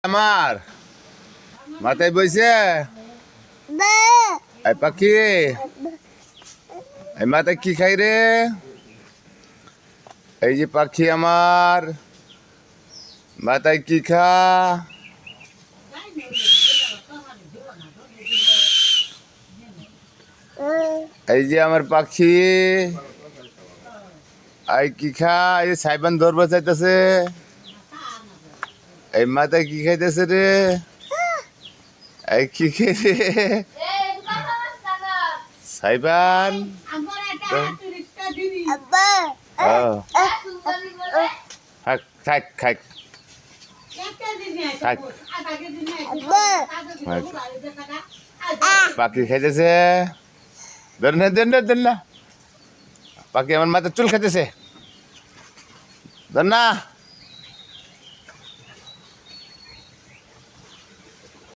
আমার মাথায় বইছে এই পাখি এই মাথায় কি খাই রে? এই যে পাখি আমার মাথায় কি খা? এই যে আমার পাখি এই কি খা? এই যে সাইবান ধরবা চাইতেছে। এই মাথায় কি খাইতেছে রে? এই কি খাই রে সাইবান? থাক থাক থাক থাক। পাখি খাইতেছে। ধর না ধর না ধর না, পাখি আমার মাথায় চুল খাইতেছে। ধর না।